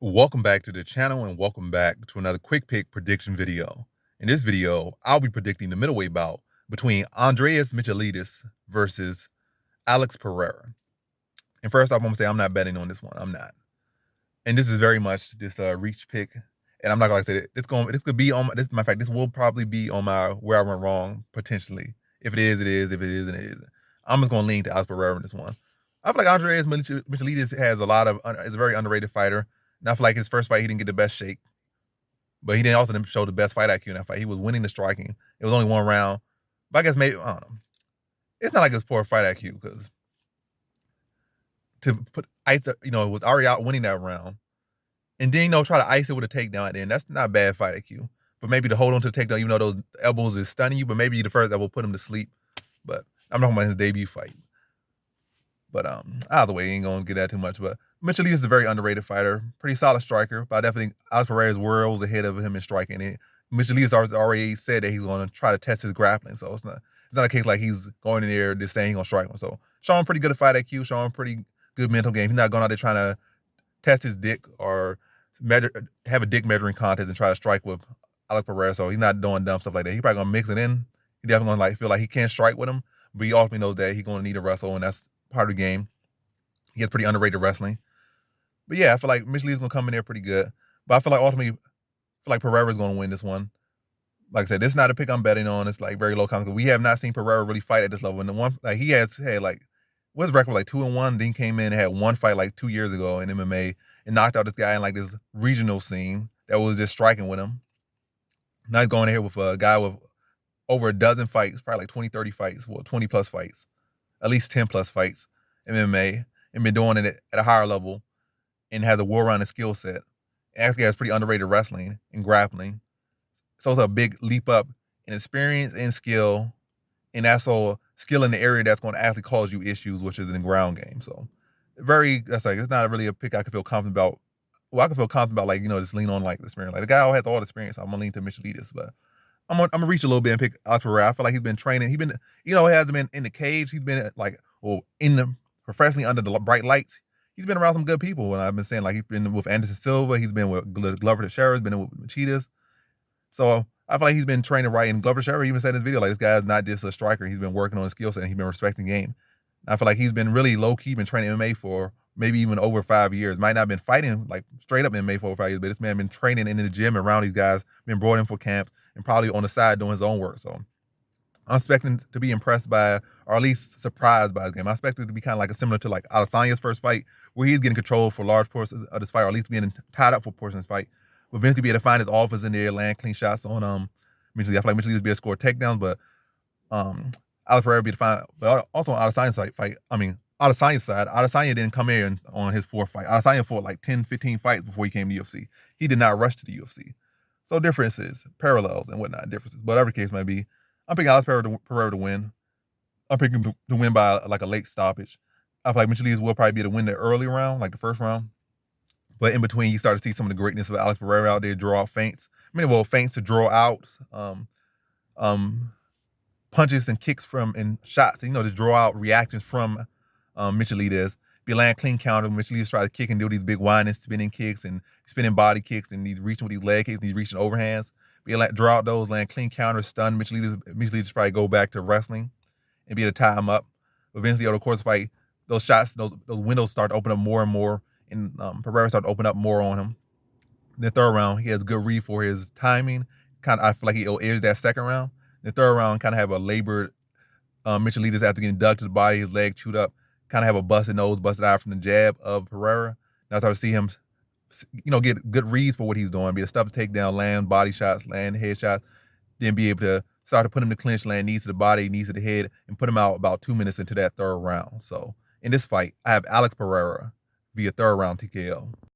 Welcome back to the channel and welcome back to another quick pick prediction video. In this video, I'll be predicting the middleweight bout between Andreas Michailidis versus Alex Pereira. And first off, I'm gonna say I'm not betting on this one. I'm not. And this is very much this reach pick. And I'm not gonna say this could be on this. Matter of fact, this will probably be on my where I went wrong potentially. If it is, it is. If it isn't, it isn't. I'm just gonna lean to Alex Pereira in this one. I feel like Andreas Michailidis has is a very underrated fighter. And I feel like his first fight he didn't get the best shake, but he didn't show the best fight IQ in that fight. He was winning the striking. It was only one round, but I guess maybe I don't know. It's not like it's poor fight IQ because to put ice, it was already out winning that round, and then try to ice it with a takedown at the end. That's not bad fight IQ. But maybe to hold on to the takedown, even though those elbows is stunning you, but maybe the first elbow put him to sleep. But I'm talking about his debut fight. But either way, ain't gonna get that too much. But Michailidis is a very underrated fighter, pretty solid striker. But I definitely think Alex Pereira is worlds ahead of him in striking. And Michailidis already said that he's gonna try to test his grappling. So it's not a case like he's going in there just saying he's gonna strike him. So showing pretty good at fight IQ, showing pretty good mental game. He's not going out there trying to test his dick or have a dick measuring contest and try to strike with Alex Pereira. So he's not doing dumb stuff like that. He's probably gonna mix it in. He definitely gonna feel like he can't strike with him, but he ultimately knows that he's gonna need a wrestle, and that's part of the game. He has pretty underrated wrestling. But yeah, I feel like Michailidis is gonna come in there pretty good. But I feel like ultimately, Pereira is gonna win this one. Like I said, this is not a pick I'm betting on. It's like very low confidence. We have not seen Pereira really fight at this level. And the one he had like what's his record like 2-1. Then came in and had one fight like 2 years ago in MMA and knocked out this guy in like this regional scene that was just striking with him. Now he's going here with a guy with over a dozen fights, probably like 20, 30 fights, well, 20 plus fights, at least 10 plus fights in MMA, and been doing it at a higher level and has a well-rounded skill set. Actually has pretty underrated wrestling and grappling. So it's a big leap up in experience and skill, and also skill in the area that's going to actually cause you issues, which is in the ground game. So it's not really a pick I can feel confident about. Well, I can feel confident about just lean on like the experience. Like the guy has all the experience. So I'm gonna lean to Michailidis, but I'm gonna reach a little bit and pick Alex Pereira. I feel like he's been training. He hasn't been in the cage. He's been in the professionally under the bright lights. He's been around some good people, and I've been saying like he's been with Anderson Silva. He's been with Glover Teixeira. He's been with Machidas. So I feel like he's been training right. And Glover Teixeira even said in his video like this guy's not just a striker. He's been working on his skill set and he's been respecting the game. I feel like he's been really low key, been training MMA for maybe even over 5 years. Might not have been fighting like straight up MMA for over 5 years, but this man been training in the gym around these guys, been brought in for camps, and probably on the side doing his own work. So I'm expecting to be impressed by, or at least surprised by his game. I expect it to be kind of like similar to like Adesanya's first fight, where he's getting control for large portions of this fight, or at least being tied up for portions of this fight. But eventually be able to find his offense in there, land clean shots on Michailidis. I feel like Michailidis be able to score takedowns, but Alex Pereira be able to find. But also on Adesanya's fight, Adesanya's side, Adesanya didn't come in on his fourth fight. Adesanya fought like 10, 15 fights before he came to the UFC. He did not rush to the UFC. So differences, parallels, and whatnot, differences. But whatever the case may be, I'm picking Alex Pereira to win. I'm picking to win by like a late stoppage. I feel like Michailidis will probably be able to win the early round, like the first round. But in between, you start to see some of the greatness of Alex Pereira out there, draw out feints. Feints to draw out punches and kicks and shots. To draw out reactions from Michailidis. Be land clean counter. Michailidis try to kick and do these big winding, spinning kicks and spinning body kicks and these reaching with these leg kicks, these reaching overhands. Be like draw out those, land clean counters, stun Michailidis probably go back to wrestling and be able to tie him up. Eventually, over the course of the fight, those shots, those windows start to open up more and more, and Pereira start to open up more on him. In the third round, he has good read for his timing. I feel like he'll edge that second round. In the third round, kind of have a labored Michailidis after getting dug to the body, his leg chewed up, kind of have a busted nose, busted eye from the jab of Pereira. Now I start to see him, get good reads for what he's doing, be able to stop the takedown, land body shots, land head shots, then be able to start to put him to clinch, land knees to the body, knees to the head, and put him out about 2 minutes into that third round. So in this fight, I have Alex Pereira via third round TKO.